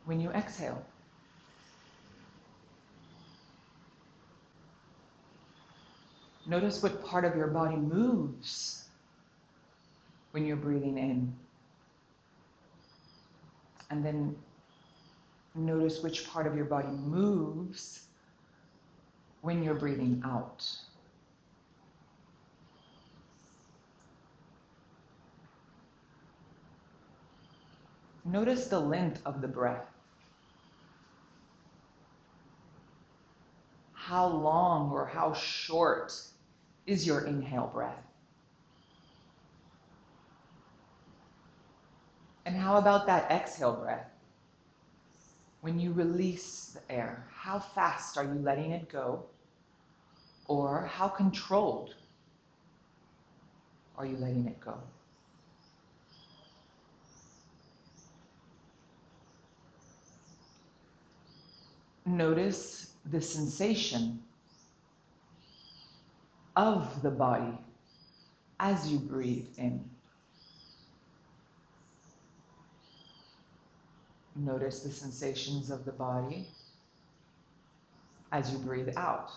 when you exhale. Notice what part of your body moves when you're breathing in. And then notice which part of your body moves when you're breathing out. Notice the length of the breath. How long or how short is your inhale breath? And how about that exhale breath? When you release the air, how fast are you letting it go? Or how controlled are you letting it go? Notice the sensation of the body as you breathe in. Notice the sensations of the body as you breathe out.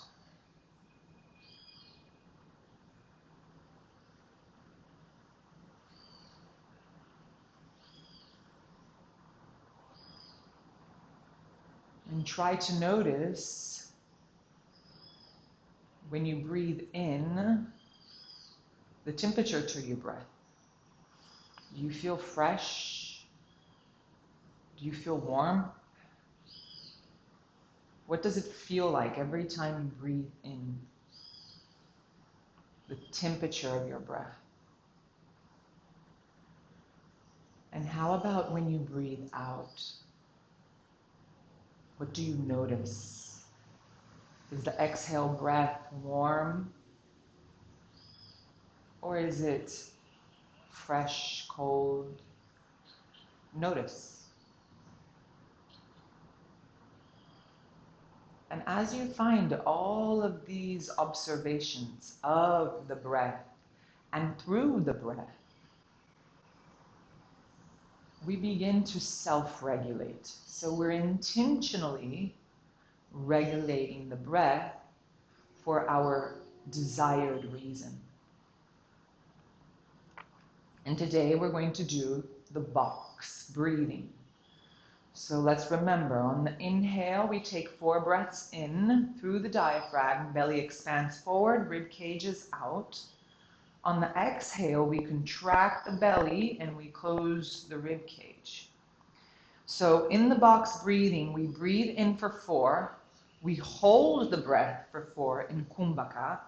And try to notice when you breathe in the temperature to your breath. Do you feel fresh? Do you feel warm? What does it feel like every time you breathe in? The temperature of your breath. And how about when you breathe out? What do you notice? Is the exhale breath warm? Or is it fresh, cold? Notice. And as you find all of these observations of the breath and through the breath, we begin to self-regulate. So we're intentionally regulating the breath for our desired reason. And today we're going to do the box breathing. So let's remember, on the inhale, we take 4 breaths in through the diaphragm, belly expands forward, rib cage is out. On the exhale, we contract the belly and we close the rib cage. So in the box breathing, we breathe in for 4, we hold the breath for 4 in Kumbhaka,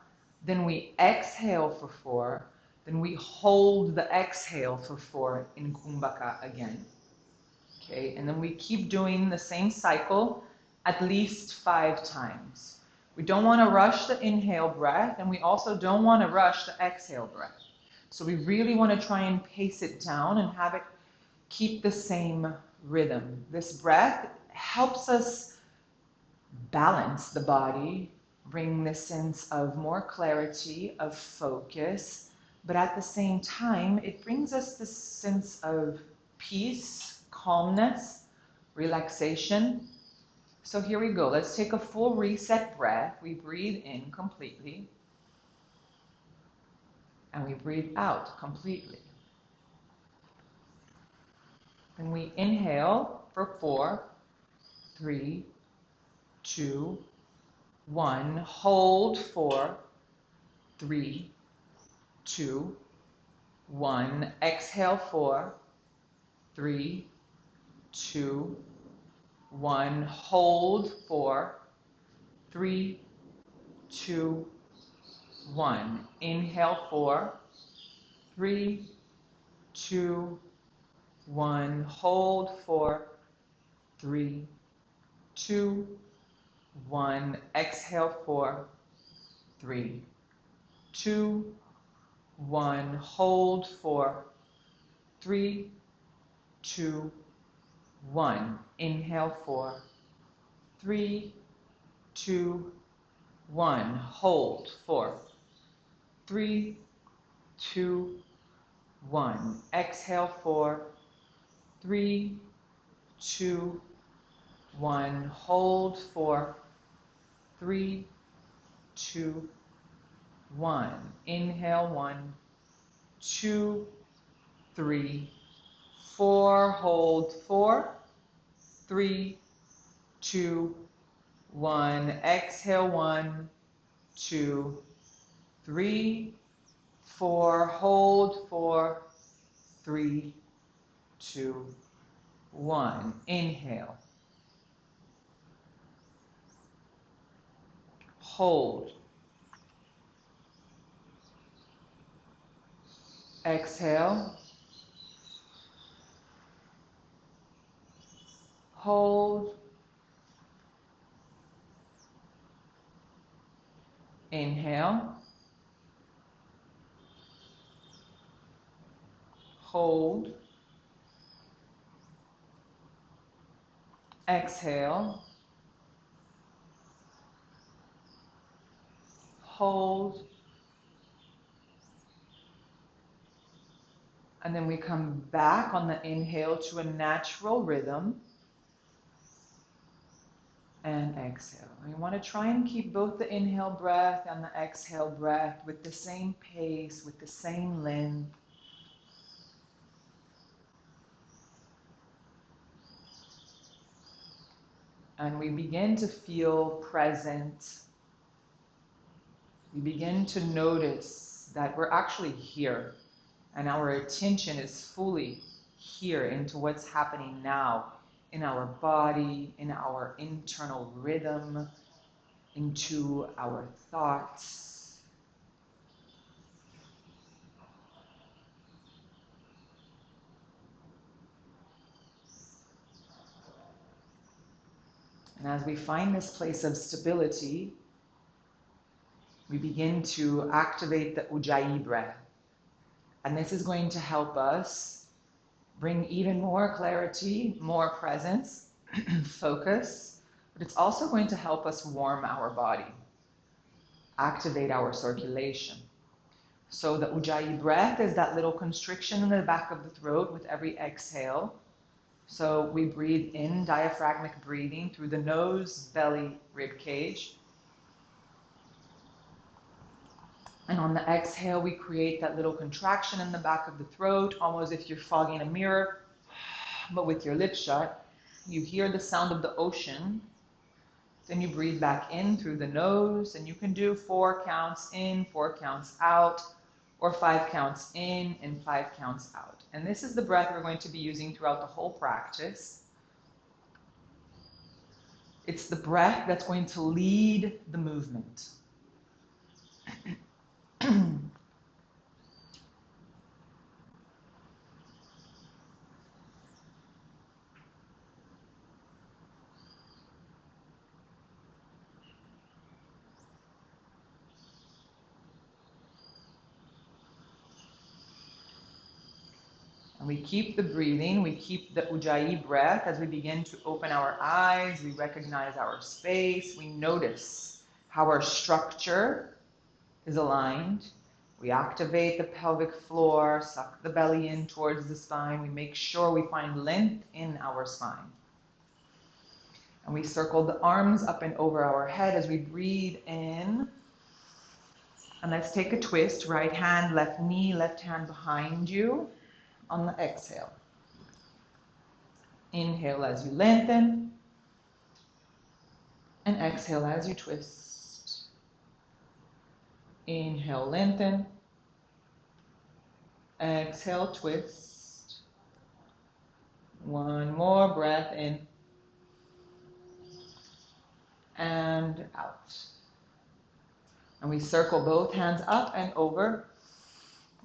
then we exhale for 4, then we hold the exhale for 4 in Kumbhaka again. Okay, and then we keep doing the same cycle at least 5 times. We don't want to rush the inhale breath, and we also don't want to rush the exhale breath. So we really want to try and pace it down and have it keep the same rhythm. This breath helps us balance the body, bring this sense of more clarity, of focus, but at the same time, it brings us this sense of peace, calmness, relaxation. So here we go. Let's take a full reset breath. We breathe in completely. And we breathe out completely. And we inhale for 4, 3, 2, 1. Hold 4, 3, 2, 1. Exhale 4, 3, 2, 1. Hold 4, 3, 2, 1. Inhale 4, 3, 2, 1. Hold 4, 3, 2, 1. Exhale 4, 3, 2, 1. Hold 4, 3, 2, 1. Inhale 4, 3, 2, 1. Hold 4, 3, 2, 1. Exhale 4, 3, 2, 1. Hold. 4, 3, 2, 1. Inhale. 1, 2, 3, 4. Hold. 4, 3, 2, 1. Exhale. 1, 2, 3, 4. Hold. 4, 3, 2, 1. Inhale. Hold. Exhale. Hold. Inhale. Hold. Exhale. Hold. And then we come back on the inhale to a natural rhythm. And exhale. And you want to try and keep both the inhale breath and the exhale breath with the same pace, with the same length. And we begin to feel present. We begin to notice that we're actually here and our attention is fully here into what's happening now in our body, in our internal rhythm, into our thoughts. And as we find this place of stability, we begin to activate the Ujjayi breath. And this is going to help us bring even more clarity, more presence, focus, but it's also going to help us warm our body, activate our circulation. So the Ujjayi breath is that little constriction in the back of the throat with every exhale. So we breathe in, diaphragmic breathing through the nose, belly, rib cage. And on the exhale, we create that little contraction in the back of the throat, almost if you're fogging a mirror, but with your lips shut. You hear the sound of the ocean. Then you breathe back in through the nose, and you can do 4 counts in, 4 counts out, or 5 counts in and 5 counts out. And this is the breath we're going to be using throughout the whole practice. It's the breath that's going to lead the movement. And we keep the breathing, we keep the Ujjayi breath as we begin to open our eyes, we recognize our space, we notice how our structure is aligned. We activate the pelvic floor, suck the belly in towards the spine. We make sure we find length in our spine. And we circle the arms up and over our head as we breathe in. And let's take a twist. Right hand, left knee, left hand behind you on the exhale. Inhale as you lengthen. And exhale as you twist. Inhale, lengthen. Exhale, twist. One more breath in and out. And we circle both hands up and over.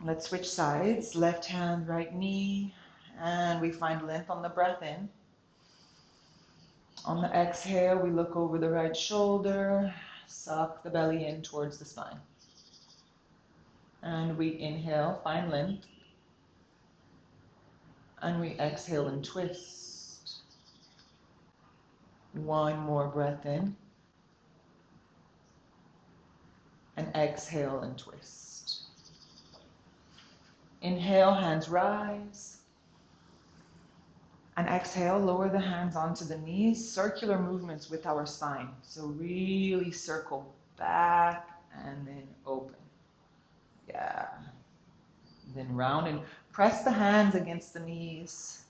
Let's switch sides. Left hand, right knee, and we find length on the breath in. On the exhale, we look over the right shoulder, suck the belly in towards the spine. And we inhale, find length. And we exhale and twist. One more breath in. And exhale and twist. Inhale, hands rise. And exhale, lower the hands onto the knees, circular movements with our spine. So really circle back and then open. Yeah. Then round and press the hands against the knees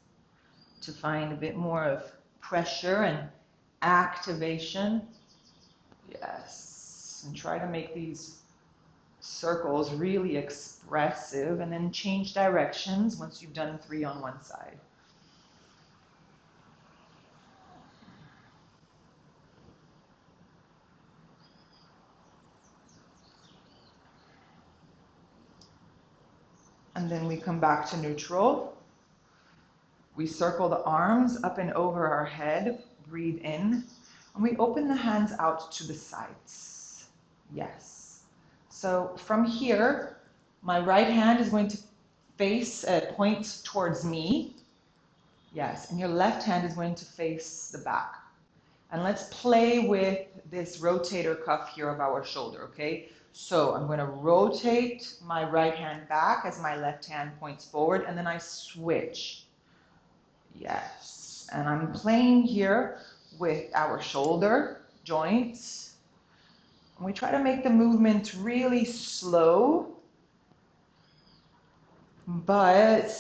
to find a bit more of pressure and activation. Yes. And try to make these circles really expressive, and then change directions once you've done 3 on one side. And then we come back to neutral. We circle the arms up and over our head, breathe in, and we open the hands out to the sides. Yes. So from here, my right hand is going to face, point towards me. Yes, and your left hand is going to face the back. And let's play with this rotator cuff here of our shoulder, okay? So I'm going to rotate my right hand back as my left hand points forward, and then I switch. Yes, and I'm playing here with our shoulder joints. And we try to make the movement really slow, but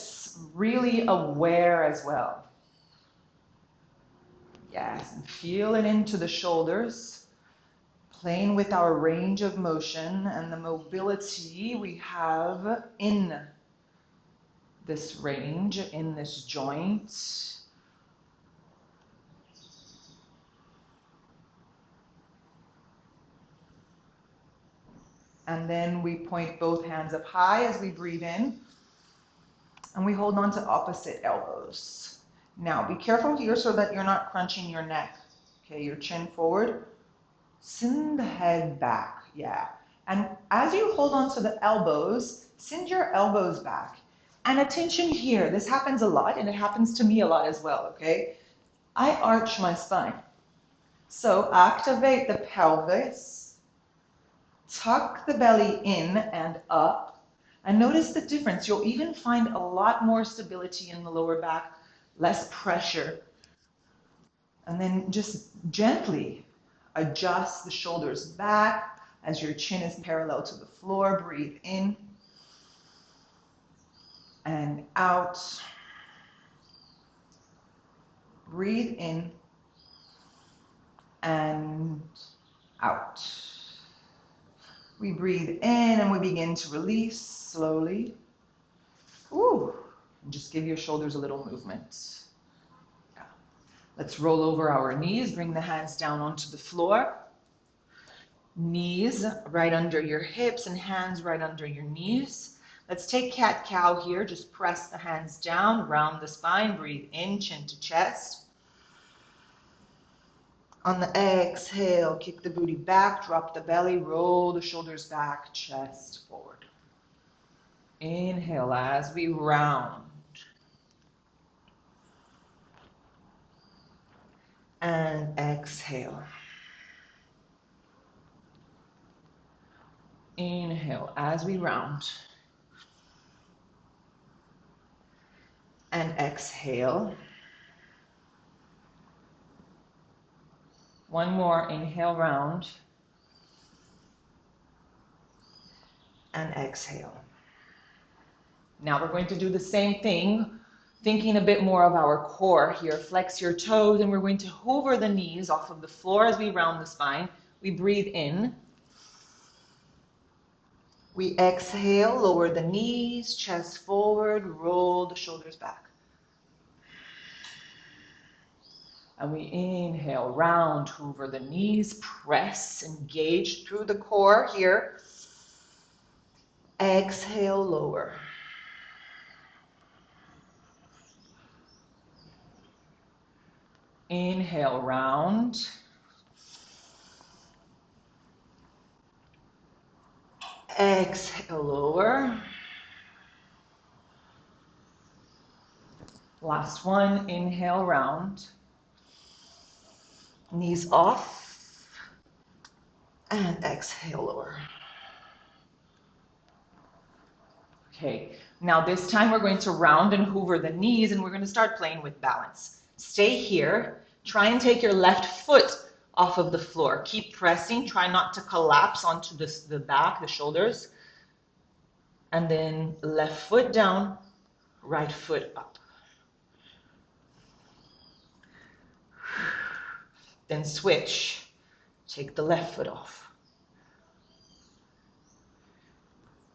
really aware as well. Yes, and feel it into the shoulders, playing with our range of motion and the mobility we have in this range, in this joint. And then we point both hands up high as we breathe in, and we hold on to opposite elbows. Now, be careful here so that you're not crunching your neck. Okay, your chin forward, send the head back, yeah. And as you hold on to the elbows, send your elbows back. And attention here, this happens a lot, and it happens to me a lot as well, okay? I arch my spine. So activate the pelvis, tuck the belly in and up, and notice the difference. You'll even find a lot more stability in the lower back, less pressure. And then just gently adjust the shoulders back as your chin is parallel to the floor. Breathe in and out. Breathe in and out. We breathe in and we begin to release slowly. Ooh, and just give your shoulders a little movement. Yeah. Let's roll over our knees, bring the hands down onto the floor. Knees right under your hips and hands right under your knees. Let's take cat-cow here. Just press the hands down, round the spine, breathe in, chin to chest. On the exhale, kick the booty back, drop the belly, roll the shoulders back, chest forward. Inhale as we round. And exhale. Inhale as we round. And exhale. One more, inhale, round. And exhale. Now we're going to do the same thing, thinking a bit more of our core here. Flex your toes, and we're going to hover the knees off of the floor as we round the spine. We breathe in. We exhale, lower the knees, chest forward, roll the shoulders back. And we inhale, round, hover the knees, press, engage through the core here. Exhale, lower. Inhale, round. Exhale, lower. Last one, inhale, round. Knees off. And exhale, lower. Okay, Now this time we're going to round and hoover the knees, and we're going to start playing with balance. Stay here. Try and take your left foot off of the floor. Keep pressing. Try not to collapse onto the back, the shoulders. And then left foot down, right foot up. Then switch. Take the left foot off.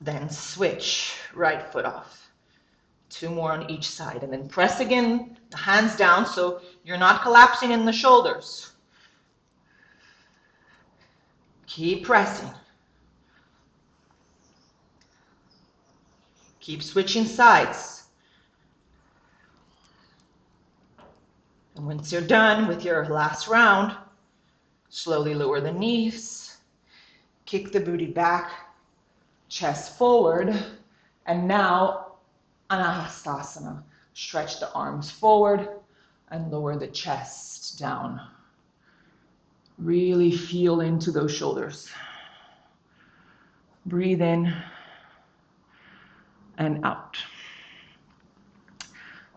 Then switch, right foot off. 2 more on each side. And then press again, the hands down so you're not collapsing in the shoulders. Keep pressing. Keep switching sides. And once you're done with your last round, slowly lower the knees, kick the booty back, chest forward, and now Anahastasana. Stretch the arms forward and lower the chest down. Really feel into those shoulders. Breathe in and out.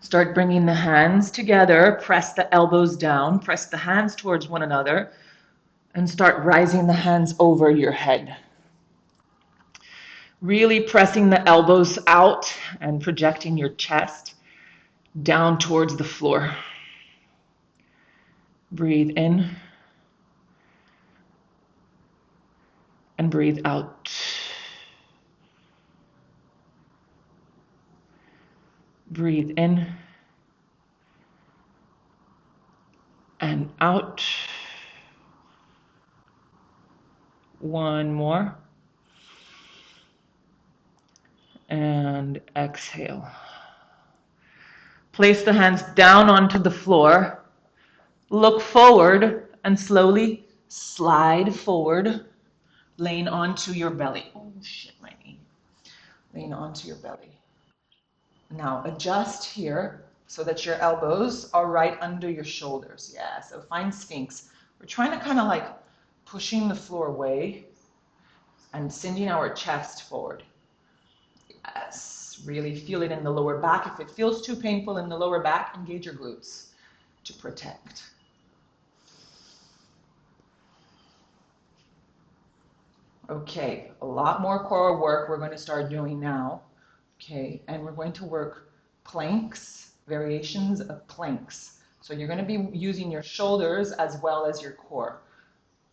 Start bringing the hands together, press the elbows down, press the hands towards one another, and start rising the hands over your head. Really pressing the elbows out and projecting your chest down towards the floor. Breathe in and breathe out. Breathe in and out. One more. And exhale. Place the hands down onto the floor. Look forward and slowly slide forward, laying onto your belly. Oh shit, my knee. Laying onto your belly. Now adjust here so that your elbows are right under your shoulders. Yeah, so find Sphinx. We're trying to kind of like pushing the floor away and sending our chest forward. Yes, really feel it in the lower back. If it feels too painful in the lower back, engage your glutes to protect. Okay, a lot more core work we're going to start doing now. Okay, and we're going to work planks, variations of planks. So you're going to be using your shoulders as well as your core.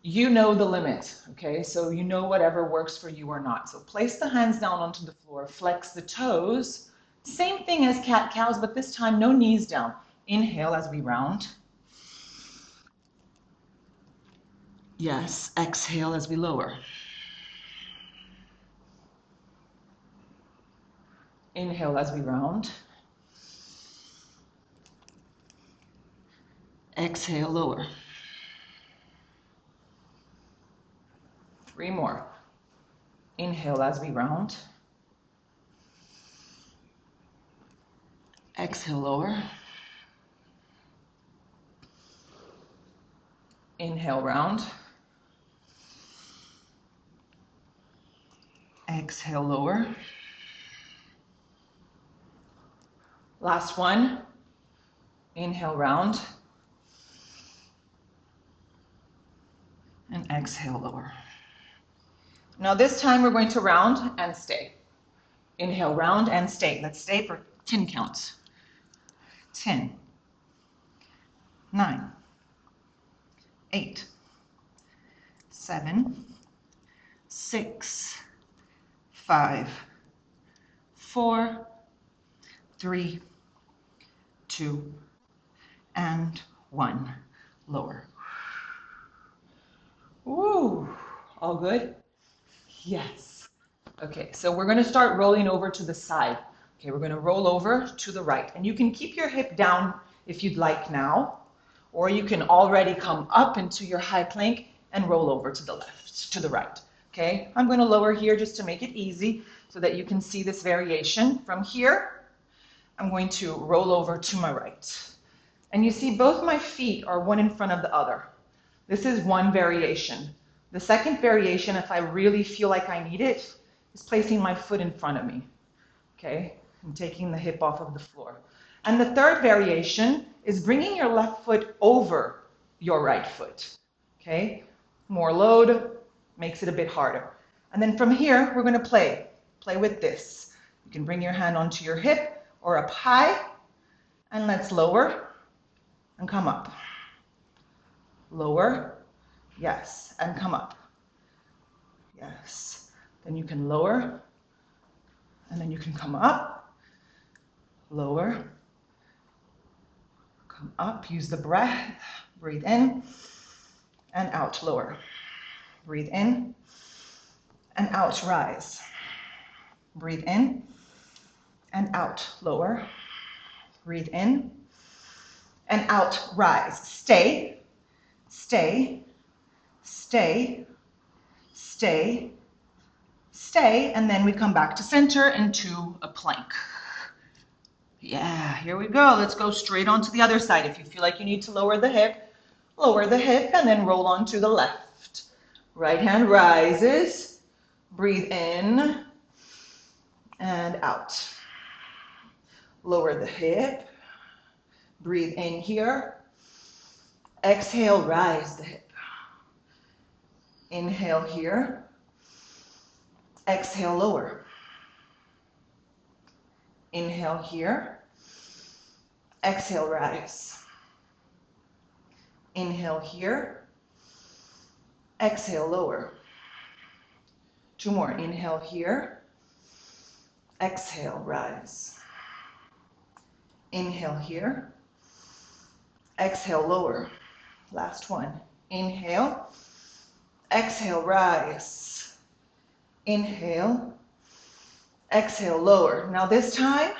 You know the limit, okay? So you know whatever works for you or not. So place the hands down onto the floor, flex the toes. Same thing as cat-cows, but this time no knees down. Inhale as we round. Yes, exhale as we lower. Inhale as we round. Exhale, lower. 3 more. Inhale as we round. Exhale, lower. Inhale, round. Exhale, lower. Last one. Inhale, round. And exhale, lower. Now this time we're going to round and stay. Inhale, round and stay. Let's stay for 10 counts. 10, 9, 8, 7, 6, 5, 4, 3, 2, and 1. Lower. Ooh, all good? Yes. Okay, so we're going to start rolling over to the side. Okay, we're going to roll over to the right. And you can keep your hip down if you'd like now, or you can already come up into your high plank and roll over to the left, to the right. Okay, I'm going to lower here just to make it easy so that you can see this variation. From here, I'm going to roll over to my right. And you see both my feet are one in front of the other. This is one variation. The second variation, if I really feel like I need it, is placing my foot in front of me. Okay, and taking the hip off of the floor. And the third variation is bringing your left foot over your right foot. Okay? More load makes it a bit harder. And then from here, we're going to play. Play with this. You can bring your hand onto your hip or up high, and let's lower and come up. Lower, yes, and come up. Yes. Then you can lower, and then you can come up. Lower, come up. Use the breath. Breathe in and out. Lower. Breathe in and out. Rise. Breathe in and out. Lower. Breathe in and out. Rise. Stay. Stay. Stay. Stay. Stay. And then we come back to center into a plank. Yeah, here we go. Let's go straight on to the other side. If you feel like you need to lower the hip, and then roll on to the left. Right hand rises. Breathe in and out. Lower the hip. Breathe in here. Exhale, rise the hip. Inhale here. Exhale, lower. Inhale here. Exhale, rise. Inhale here. Exhale, lower. Two more. Inhale here. Exhale, rise. Inhale here. Exhale, lower. Last one. Inhale. Exhale, rise. Inhale. Exhale, lower. Now this time,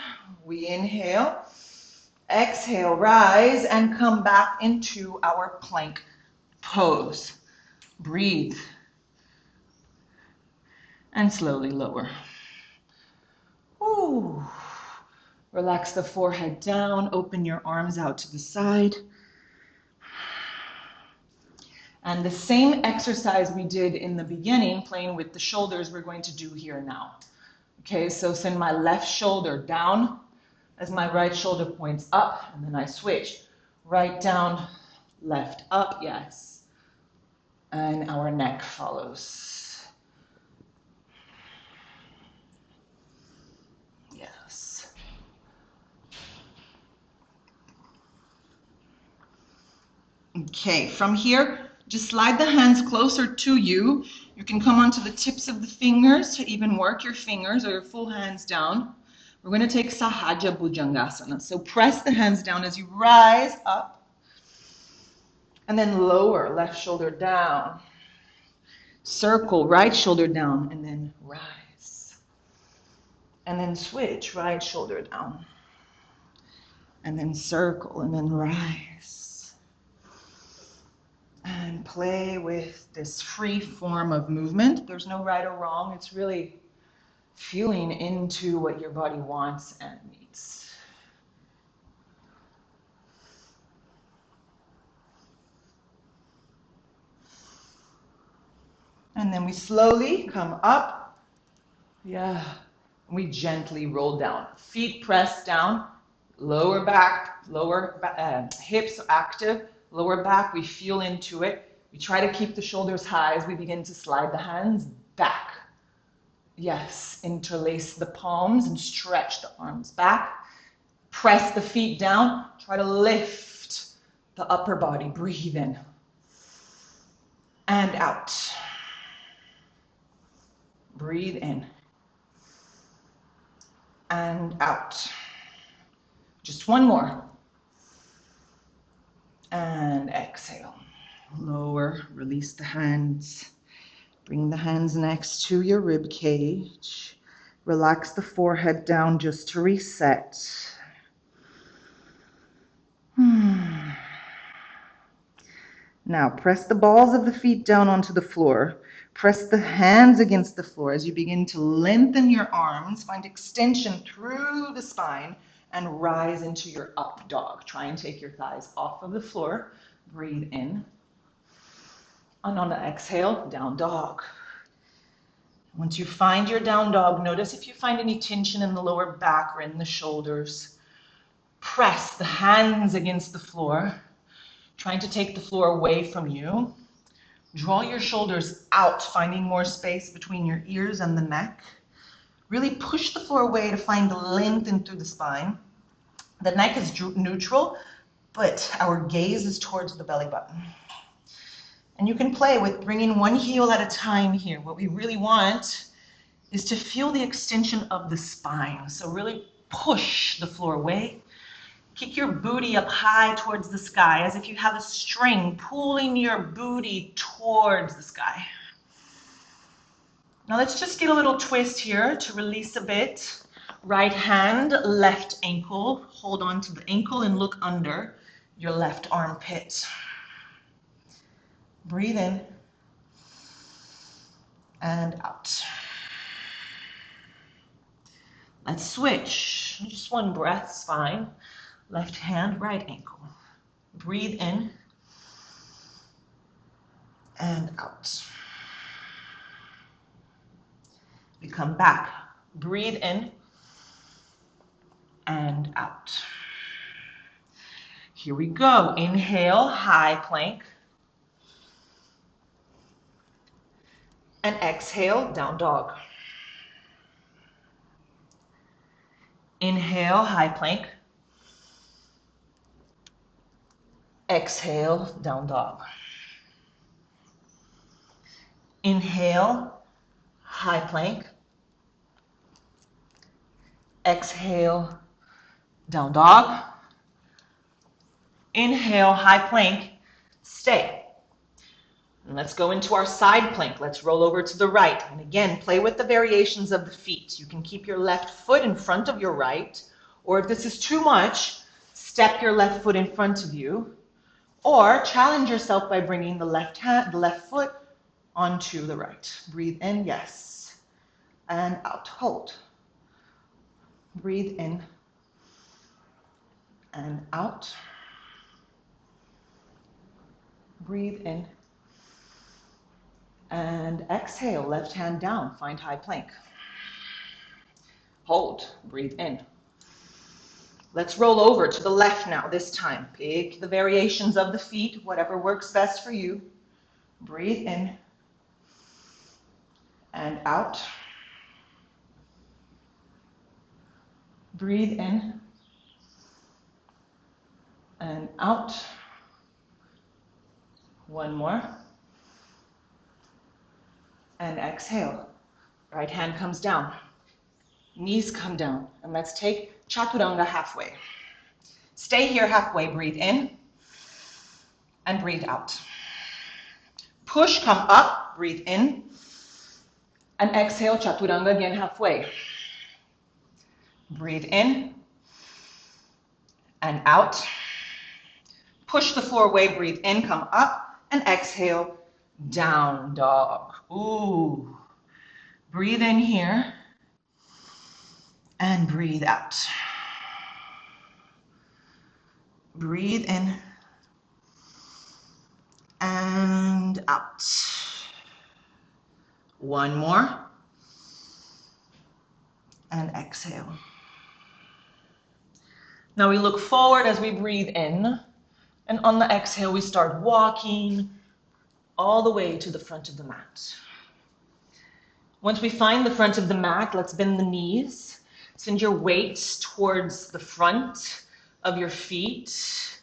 we inhale. Exhale, rise, and come back into our plank pose. Breathe. And slowly lower. Ooh. Relax the forehead down. Open your arms out to the side. And the same exercise we did in the beginning, playing with the shoulders, we're going to do here now. Okay, so send my left shoulder down as my right shoulder points up, and then I switch. Right down, left up, yes. And our neck follows. Yes. Okay, from here, just slide the hands closer to you. You can come onto the tips of the fingers to even work your fingers or your full hands down. We're going to take Sahaja Bhujangasana. So press the hands down as you rise up. And then lower, left shoulder down. Circle, right shoulder down, and then rise. And then switch, right shoulder down. And then circle, and then rise. And play with this free form of movement. There's no right or wrong. It's really feeling into what your body wants and needs. And then we slowly come up. Yeah. We gently roll down. Feet pressed down. Lower back, hips active. Lower back, we feel into it. We try to keep the shoulders high as we begin to slide the hands back. Yes, interlace the palms and stretch the arms back. Press the feet down. Try to lift the upper body. Breathe in and out. Breathe in and out. Just one more. And exhale. Lower, release the hands. Bring the hands next to your rib cage. Relax the forehead down just to reset. Now press the balls of the feet down onto the floor. Press the hands against the floor as you begin to lengthen your arms. Find extension through the spine and rise into your up dog. Try and take your thighs off of the floor. Breathe in. And on the exhale, down dog. Once you find your down dog, notice if you find any tension in the lower back or in the shoulders. Press the hands against the floor, trying to take the floor away from you. Draw your shoulders out, finding more space between your ears and the neck. Really push the floor away to find length in through the spine. The neck is neutral, but our gaze is towards the belly button. And you can play with bringing one heel at a time here. What we really want is to feel the extension of the spine. So really push the floor away. Kick your booty up high towards the sky, as if you have a string pulling your booty towards the sky. Now let's just get a little twist here to release a bit. Right hand, left ankle. Hold on to the ankle and look under your left armpit. Breathe in and out. Let's switch. Just one breath, fine. Left hand, right ankle. Breathe in and out. We come back. Breathe in and out. Here we go. Inhale, high plank. And exhale, down dog. Inhale, high plank. Exhale, down dog. Inhale, high plank. Exhale, down dog. Inhale, high plank, stay. And let's go into our side plank. Let's roll over to the right. And again, play with the variations of the feet. You can keep your left foot in front of your right, or if this is too much, step your left foot in front of you, or challenge yourself by bringing the left foot onto the right. Breathe in, yes, and out, hold. Breathe in and out. Breathe in and exhale, left hand down, find high plank. Hold, breathe in. Let's roll over to the left now this time. Pick the variations of the feet, whatever works best for you. Breathe in and out. Breathe in and out. One more. And exhale. Right hand comes down. Knees come down. And let's take chaturanga halfway. Stay here halfway. Breathe in and breathe out. Push, come up, breathe in. And exhale, chaturanga again halfway. Breathe in and out. Push the floor away, breathe in, come up, and exhale, down dog. Ooh. Breathe in here and breathe out. Breathe in and out. One more. And exhale. Now we look forward as we breathe in, and on the exhale we start walking all the way to the front of the mat. Once we find the front of the mat, let's bend the knees. Send your weight towards the front of your feet.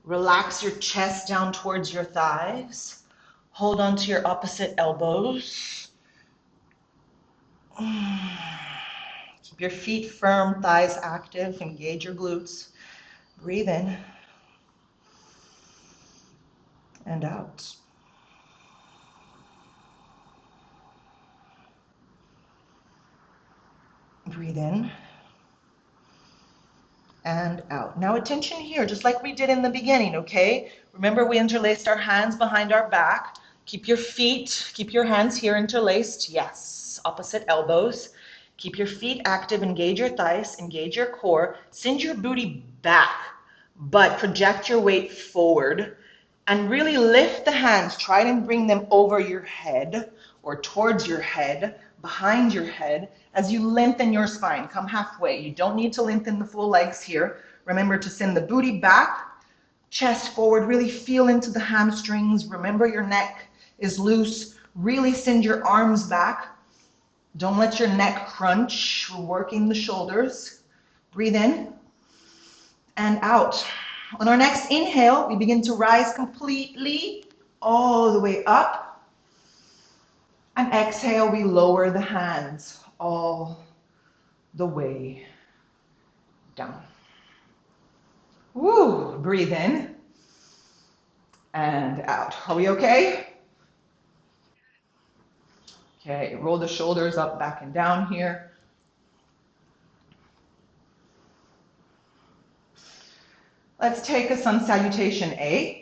Relax your chest down towards your thighs. Hold on to your opposite elbows. Keep your feet firm, thighs active, engage your glutes. Breathe in and out. Breathe in and out. Now attention here, just like we did in the beginning, okay? Remember we interlaced our hands behind our back. Keep your hands here interlaced, yes. Opposite elbows. Keep your feet active, engage your thighs, engage your core. Send your booty back, but project your weight forward. And really lift the hands. Try and bring them over your head or towards your head, behind your head, as you lengthen your spine. Come halfway. You don't need to lengthen the full legs here. Remember to send the booty back, chest forward, really feel into the hamstrings. Remember your neck is loose. Really send your arms back. Don't let your neck crunch. We're working the shoulders. Breathe in and out. On our next inhale, we begin to rise completely all the way up. And exhale, we lower the hands all the way down. Woo, breathe in and out. Are we okay? Okay, roll the shoulders up, back and down here. Let's take a sun salutation A.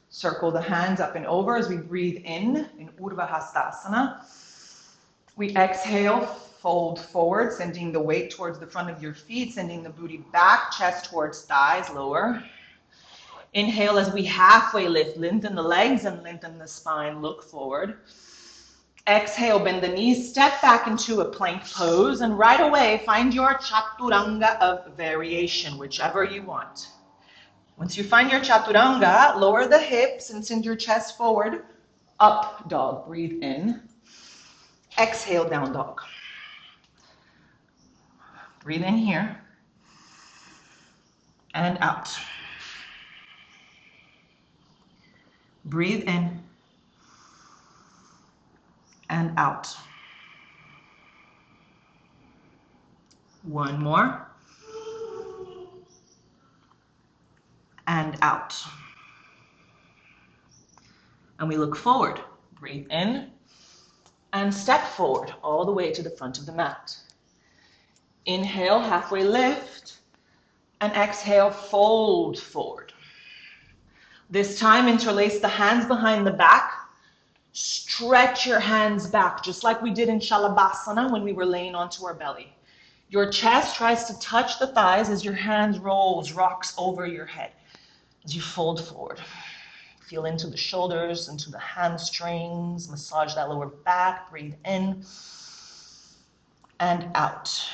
Circle the hands up and over as we breathe in Urdhva Hastasana. We exhale, fold forward, sending the weight towards the front of your feet, sending the booty back, chest towards thighs, lower. Inhale as we halfway lift, lengthen the legs and lengthen the spine, look forward. Exhale, bend the knees, step back into a plank pose, and right away find your chaturanga of variation, whichever you want. Once you find your chaturanga, lower the hips and send your chest forward. Up dog, breathe in. Exhale, down dog. Breathe in here and out. Breathe in and out. One more. And out. And we look forward. Breathe in and step forward all the way to the front of the mat. Inhale, halfway lift, and exhale, fold forward. This time, interlace the hands behind the back. Stretch your hands back, just like we did in Shalabhasana when we were laying onto our belly. Your chest tries to touch the thighs as your hands rocks over your head. As you fold forward, feel into the shoulders, into the hamstrings, massage that lower back, breathe in and out.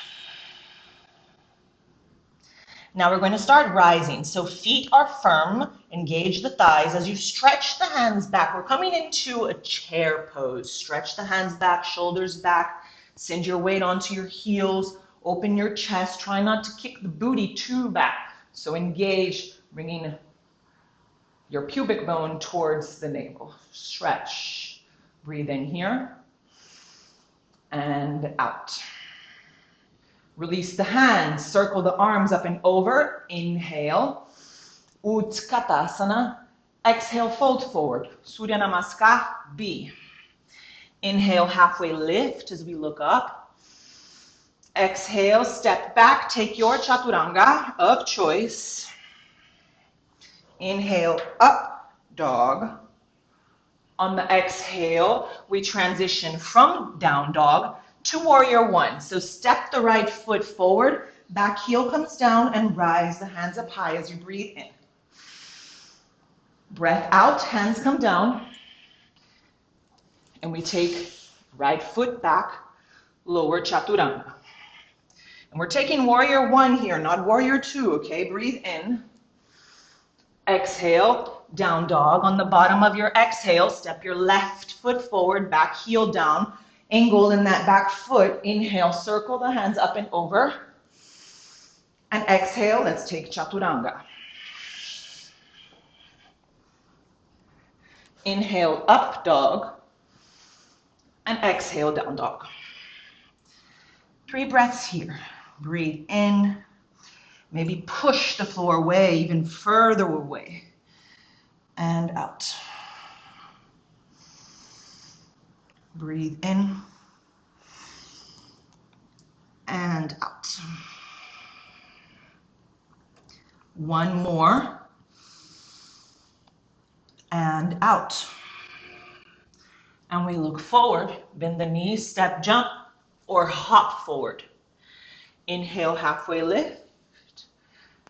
Now we're going to start rising. So feet are firm, engage the thighs. As you stretch the hands back, we're coming into a chair pose. Stretch the hands back, shoulders back, send your weight onto your heels, open your chest, try not to kick the booty too back. So engage, bringing your pubic bone towards the navel. Stretch. Breathe in here and out. Release the hands. Circle the arms up and over. Inhale. Utkatasana. Exhale, fold forward. Surya Namaskar, B. Inhale, halfway lift as we look up. Exhale, step back. Take your chaturanga of choice. Inhale, up dog. On the exhale, we transition from down dog to warrior one. So step the right foot forward, back heel comes down, and rise the hands up high as you breathe in. Breath out, hands come down. And we take right foot back, lower chaturanga. And we're taking warrior one here, not warrior two, okay? Breathe in. Exhale, down dog. On the bottom of your exhale, step your left foot forward, back heel down. Angle in that back foot. Inhale, circle the hands up and over. And exhale, let's take chaturanga. Inhale, up dog. And exhale, down dog. 3 breaths here. Breathe in. Maybe push the floor away, even further away. And out. Breathe in. And out. One more. And out. And we look forward. Bend the knees, step, jump, or hop forward. Inhale, halfway lift.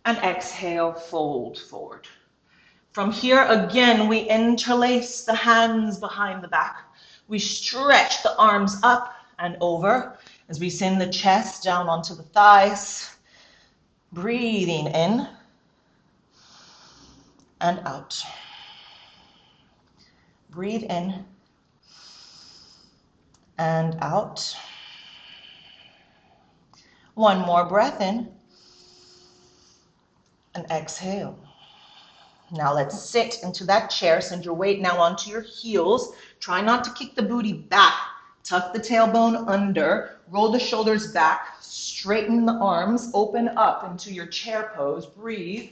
And exhale, fold forward. From here, again, we interlace the hands behind the back. We stretch the arms up and over as we send the chest down onto the thighs. Breathing in and out. Breathe in and out. One more breath in and exhale. Now let's sit into that chair. Send your weight now onto your heels. Try not to kick the booty back. Tuck the tailbone under. Roll the shoulders back. Straighten the arms. Open up into your chair pose. Breathe.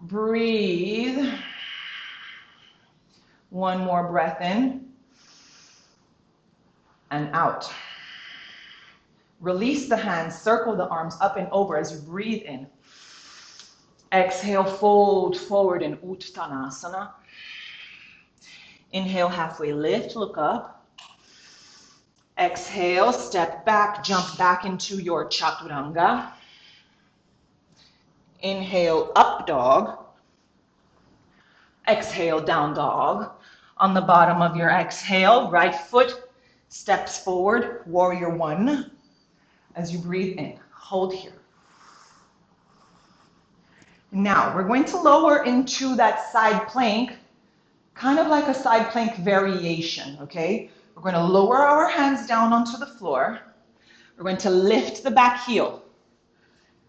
Breathe. One more breath in and out. Release the hands. Circle the arms up and over as you breathe in. Exhale, fold forward in Uttanasana. Inhale, halfway lift, look up. Exhale, step back, jump back into your Chaturanga. Inhale, up dog. Exhale, down dog. On the bottom of your exhale, right foot steps forward, warrior one. As you breathe in, hold here. Now, we're going to lower into that side plank, kind of like a side plank variation, okay? We're going to lower our hands down onto the floor. We're going to lift the back heel.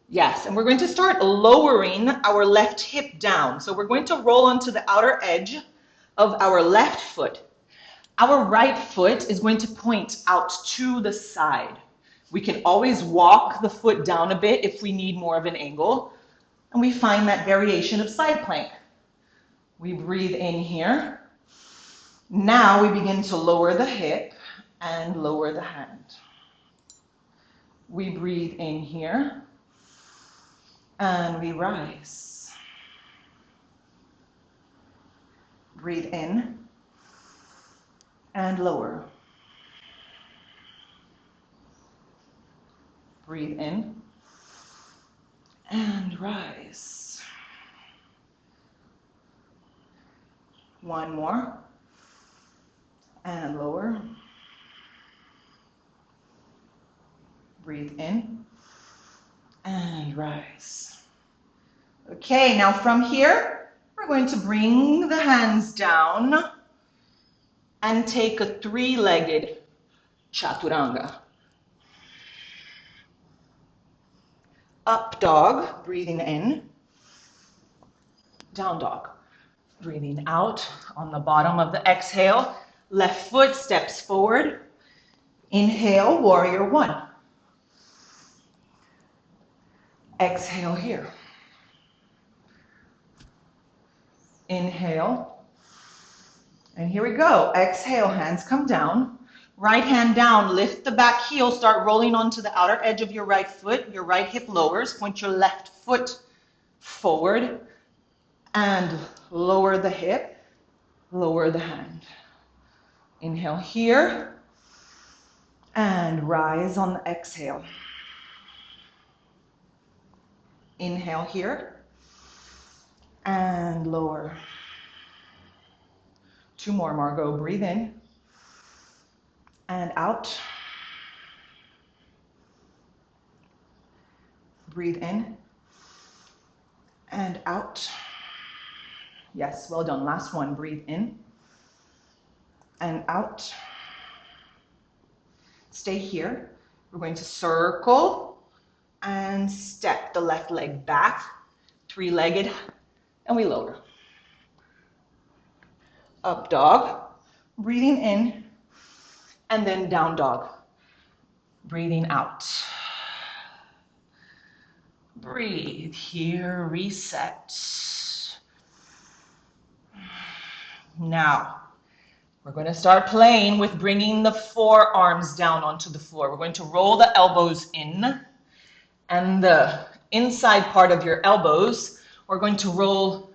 Yes, and we're going to start lowering our left hip down. So we're going to roll onto the outer edge of our left foot. Our right foot is going to point out to the side. We can always walk the foot down a bit if we need more of an angle. And we find that variation of side plank. We breathe in here. Now we begin to lower the hip and lower the hand. We breathe in here and we rise. Breathe in and lower. Breathe in and rise. One more. And lower. Breathe in and rise. Okay, now from here, we're going to bring the hands down and take a three-legged Chaturanga. Up dog, breathing in. Down dog, breathing out. On the bottom of the exhale, left foot steps forward. Inhale, warrior one. Exhale here. Inhale. And here we go. Exhale, hands come down. Right hand down, lift the back heel, start rolling onto the outer edge of your right foot. Your right hip lowers. Point your left foot forward and lower the hip, lower the hand. Inhale here and rise on the exhale. Inhale here and lower. Two more, Margot. Breathe in and out. Breathe in and out. Yes, well done. Last one. Breathe in and out. Stay here. We're going to circle and step the left leg back, three-legged, and we lower. Up dog, breathing in, and then down dog, breathing out. Breathe here, reset. Now, we're going to start playing with bringing the forearms down onto the floor. We're going to roll the elbows in, and the inside part of your elbows, we're going to roll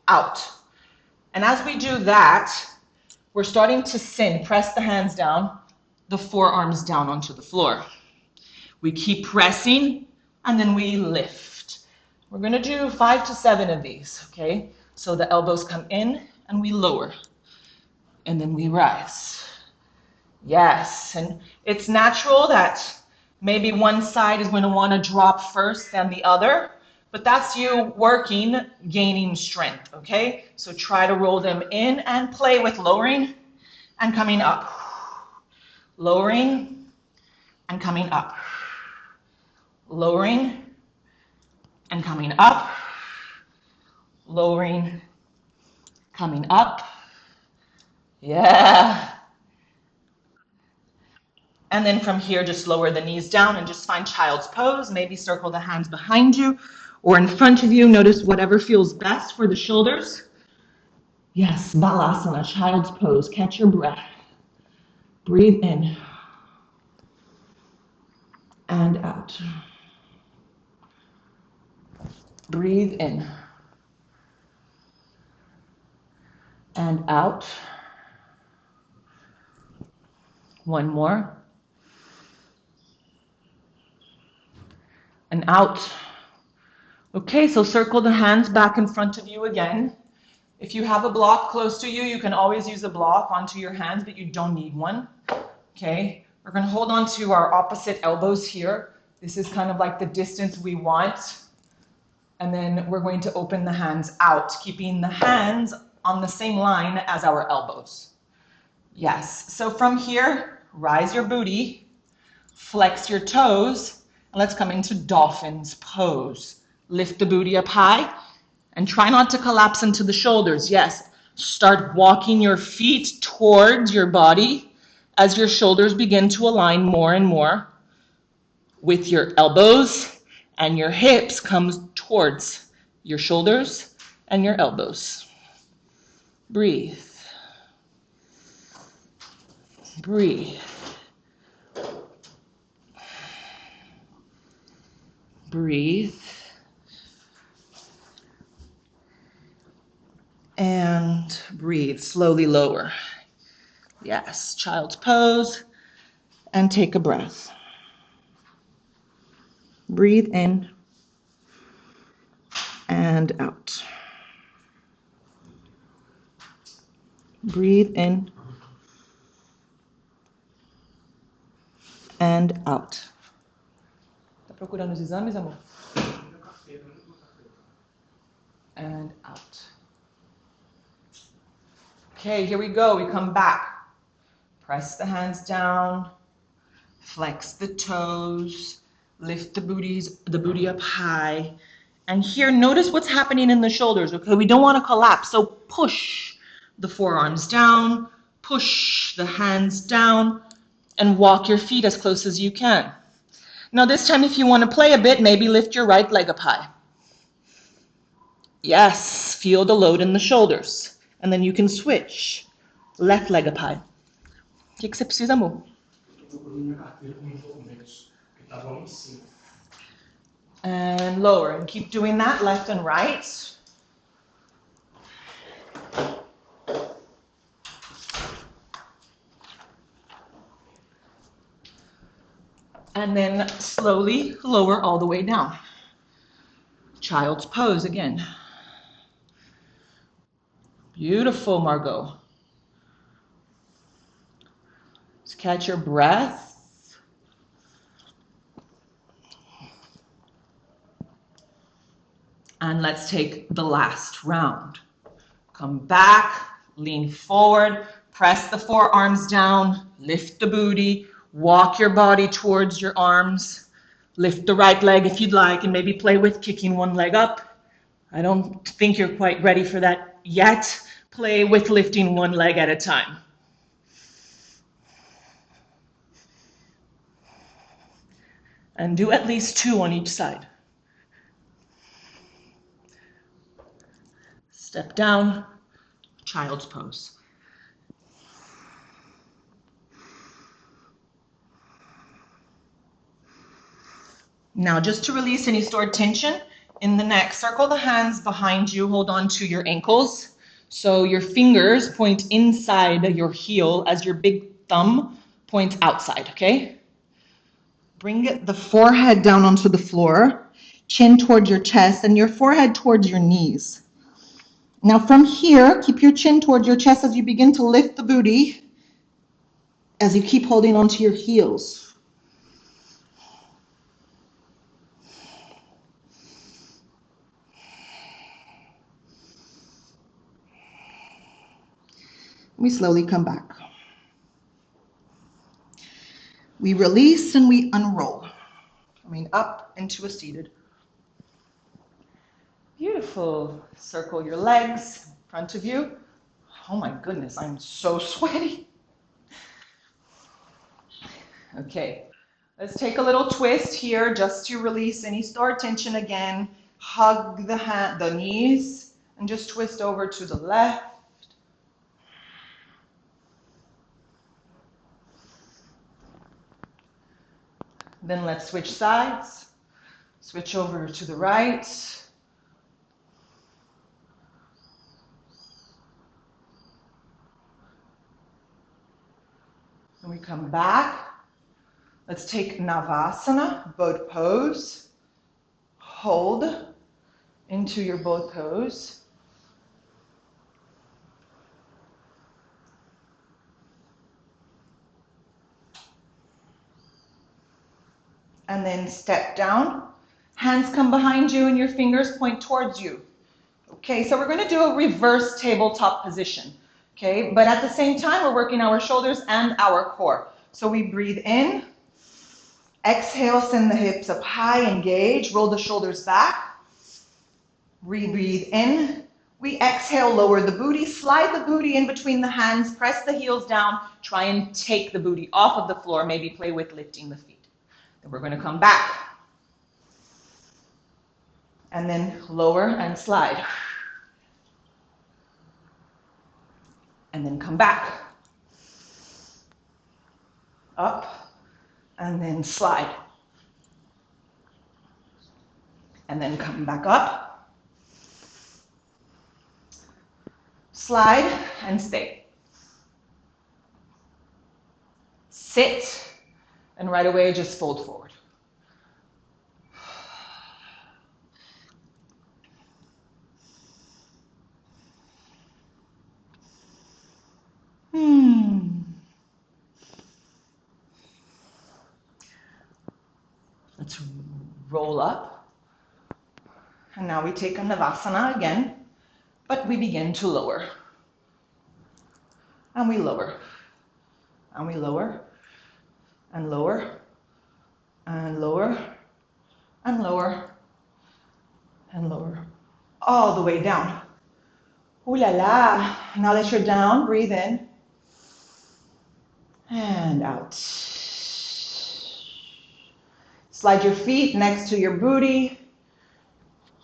out. And as we do that, we're starting to send, press the hands down, the forearms down onto the floor. We keep pressing, and then we lift. We're going to do 5 to 7 of these, okay? So the elbows come in, and we lower. and then we rise. Yes, and it's natural that maybe one side is going to want to drop first than the other, but that's you working, gaining strength, okay? So try to roll them in and play with lowering and coming up. Lowering and coming up. Lowering and coming up. Lowering, coming up. Yeah. And then from here, just lower the knees down and just find child's pose. Maybe circle the hands behind you or in front of you. Notice whatever feels best for the shoulders. Yes, Balasana, child's pose. Catch your breath. Breathe in and out. Breathe in and out. One more. And out. Okay, so circle the hands back in front of you again. If you have a block close to you, you can always use a block onto your hands, but you don't need one. Okay, we're going to hold on to our opposite elbows here. This is kind of like the distance we want. And then we're going to open the hands out, keeping the hands on the same line as our elbows. Yes, so from here, rise your booty, flex your toes, and let's come into dolphin's pose. Lift the booty up high and try not to collapse into the shoulders. Yes, start walking your feet towards your body as your shoulders begin to align more and more with your elbows, and your hips comes towards your shoulders and your elbows. Breathe. Breathe. Breathe. And breathe. Slowly lower. Yes, child's pose. And take a breath. Breathe in and out. Breathe in and out. Tá procurando os exames, amor? And out. Okay, here we go. We come back. Press the hands down. Flex the toes. Lift the booty up high. And here, notice what's happening in the shoulders, okay? We don't want to collapse, so push the forearms down, push the hands down, and walk your feet as close as you can. Now this time, if you want to play a bit, maybe lift your right leg up high. Yes, feel the load in the shoulders. And then you can switch. Left leg up high. O que você precisa, amor? And lower, and keep doing that left and right. And then slowly lower all the way down. Child's pose again. Beautiful, Margot. Just catch your breath. And let's take the last round. Come back, lean forward, press the forearms down, lift the booty, walk your body towards your arms, lift the right leg if you'd like, and maybe play with kicking one leg up. I don't think you're quite ready for that yet. Play with lifting one leg at a time. And do at least 2 on each side. Step down, child's pose. Now, just to release any stored tension in the neck, circle the hands behind you, hold on to your ankles. So your fingers point inside your heel as your big thumb points outside, okay? Bring the forehead down onto the floor, chin towards your chest, and your forehead towards your knees. Now from here, keep your chin towards your chest as you begin to lift the booty, as you keep holding onto your heels. We slowly come back. We release and we unroll, coming up into a seated. Beautiful. Circle your legs in front of you. Oh my goodness, I'm so sweaty. Okay, let's take a little twist here just to release any stored tension again. Hug the knees and just twist over to the left. Then let's switch sides. Switch over to the right. And we come back. Let's take Navasana, boat pose. Hold into your boat pose. And then step down. Hands come behind you and your fingers point towards you. Okay, so we're going to do a reverse tabletop position. Okay, but at the same time, we're working our shoulders and our core. So we breathe in. Exhale, send the hips up high, engage, roll the shoulders back. Re-breathe in. We exhale, lower the booty, slide the booty in between the hands, press the heels down, try and take the booty off of the floor, maybe play with lifting the feet. Then we're going to come back. And then lower and slide. And then come back. Up, and then slide. And then come back up. Slide and stay. Sit, and right away just fold forward. Let's roll up. And now we take a Navasana again, but we begin to lower. And we lower. And we lower. And lower. And lower. And lower. And lower. All the way down. Ooh la la. Now that you're down, breathe in. And out. Slide your feet next to your booty.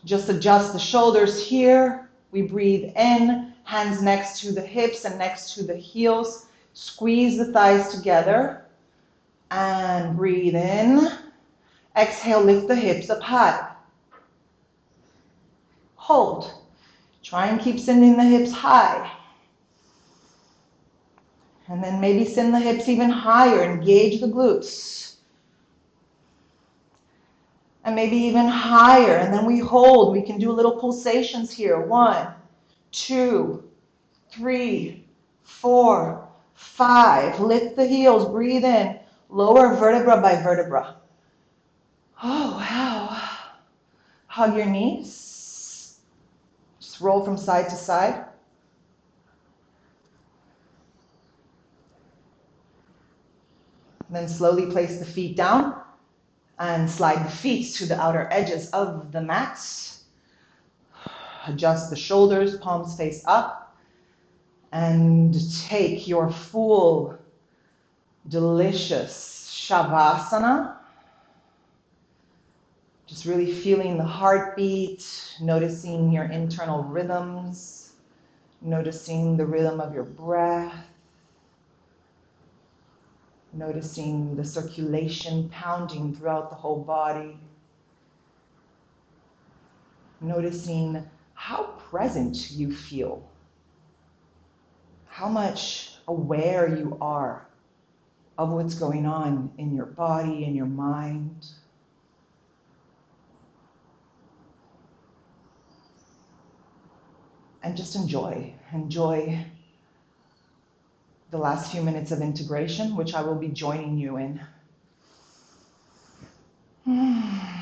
Just adjust the shoulders here. We breathe in, hands next to the hips and next to the heels. Squeeze the thighs together. And breathe in. Exhale, lift the hips up high. Hold. Try and keep sending the hips high. And then maybe send the hips even higher. Engage the glutes. And maybe even higher. And then we hold. We can do little pulsations here. 1, 2, 3, 4, 5. Lift the heels. Breathe in. Lower vertebra by vertebra. Oh, wow. Hug your knees. Just roll from side to side. Then slowly place the feet down and slide the feet to the outer edges of the mat. Adjust the shoulders, palms face up, and take your full, delicious Shavasana. Just really feeling the heartbeat, noticing your internal rhythms, noticing the rhythm of your breath. Noticing the circulation pounding throughout the whole body. Noticing how present you feel. How much aware you are of what's going on in your body, in your mind. And just enjoy. Enjoy the last few minutes of integration, which I will be joining you in.